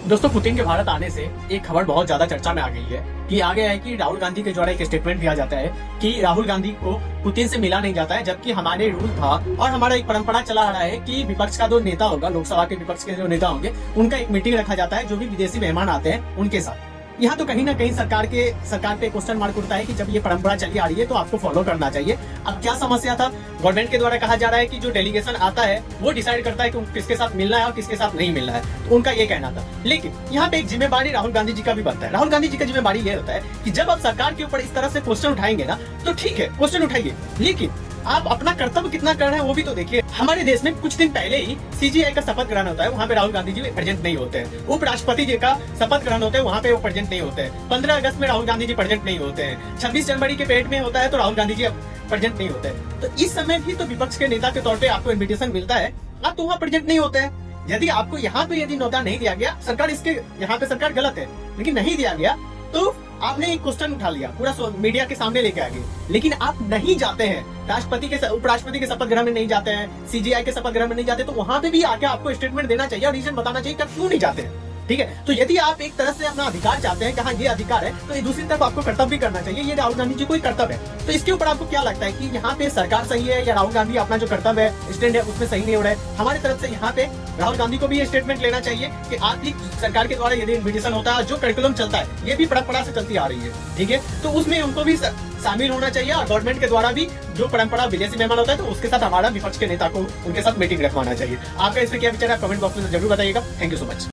दोस्तों, पुतिन के भारत आने से एक खबर बहुत ज्यादा चर्चा में आ गई है कि आ गया है कि राहुल गांधी के द्वारा एक स्टेटमेंट दिया जाता है कि राहुल गांधी को पुतिन से मिला नहीं जाता है, जबकि हमारे रूल था और हमारा एक परंपरा चला आ रहा है कि विपक्ष का जो नेता होगा, लोकसभा के विपक्ष के जो नेता होंगे, उनका एक मीटिंग रखा जाता है जो भी विदेशी मेहमान आते हैं उनके साथ। यहाँ तो कहीं ना कहीं सरकार पे क्वेश्चन मार्क उठता है कि जब ये परंपरा चली आ रही है तो आपको फॉलो करना चाहिए। अब क्या समस्या था? गवर्नमेंट के द्वारा कहा जा रहा है कि जो डेलीगेशन आता है वो डिसाइड करता है कि किसके साथ मिलना है और किसके साथ नहीं मिलना है, तो उनका ये कहना था। लेकिन यहाँ पे एक जिम्मेवारी राहुल गांधी जी का भी बनता है। राहुल गांधी जी का जिम्मेवारी ये होता है कि जब आप सरकार के ऊपर इस तरह से क्वेश्चन उठाएंगे ना, तो ठीक है, क्वेश्चन उठाइए, लेकिन आप अपना कर्तव्य कितना कर रहे हैं वो भी तो देखिए। हमारे देश में कुछ दिन पहले ही सीजीआई का शपथ ग्रहण होता है, वहाँ पे राहुल गांधी जी प्रेजेंट नहीं होते हैं। उपराष्ट्रपति जी का शपथ ग्रहण होता है, वहाँ पे वो प्रेजेंट नहीं होते हैं। 15 अगस्त में राहुल गांधी जी प्रेजेंट नहीं होते हैं। 26 जनवरी के पेट में होता है तो राहुल गांधी जी प्रेजेंट नहीं होते हैं। तो इस समय भी तो विपक्ष के नेता के तौर पे आपको इन्विटेशन मिलता है, आप तो वहाँ प्रेजेंट नहीं होते हैं। यदि आपको यहाँ पे यदि न्योता नहीं दिया गया, सरकार इसके यहाँ पे सरकार गलत है, लेकिन नहीं दिया गया तो आपने एक क्वेश्चन उठा लिया, पूरा मीडिया के सामने लेके आ गए, लेकिन आप नहीं जाते हैं, राष्ट्रपति के उपराष्ट्रपति के शपथ ग्रहण में नहीं जाते हैं, सीजीआई के शपथ ग्रहण में नहीं जाते, तो वहां पे भी आके आपको स्टेटमेंट देना चाहिए और रीजन बताना चाहिए कि क्यों नहीं जाते हैं। ठीक है, तो यदि आप एक तरह से अपना अधिकार चाहते हैं कि हाँ ये अधिकार है, तो ये दूसरी तरफ आपको कर्तव्य भी करना चाहिए। ये राहुल गांधी जी को कर्तव्य है। तो इसके ऊपर आपको क्या लगता है कि यहाँ पे सरकार सही है या राहुल गांधी अपना जो कर्तव्य है, स्टैंड है, उसमें सही नहीं हो रहा है? हमारी तरफ से यहाँ पे राहुल गांधी को भी ये स्टेटमेंट लेना चाहिए कि आपकी सरकार के द्वारा यदि इन्विटेशन होता है, जो करिकुलम चलता है, ये भी परंपरा से चलती आ रही है, ठीक है, तो उसमें उनको भी शामिल होना चाहिए। और गवर्नमेंट के द्वारा भी जो परंपरा विदेशी मेहमान होता है, तो उसके साथ हमारा विपक्ष के नेता को उनके साथ मीटिंग रखवाना चाहिए। आपका इसमें क्या विचार है? कमेंट बॉक्स में जरूर बताइएगा। Thank you so much.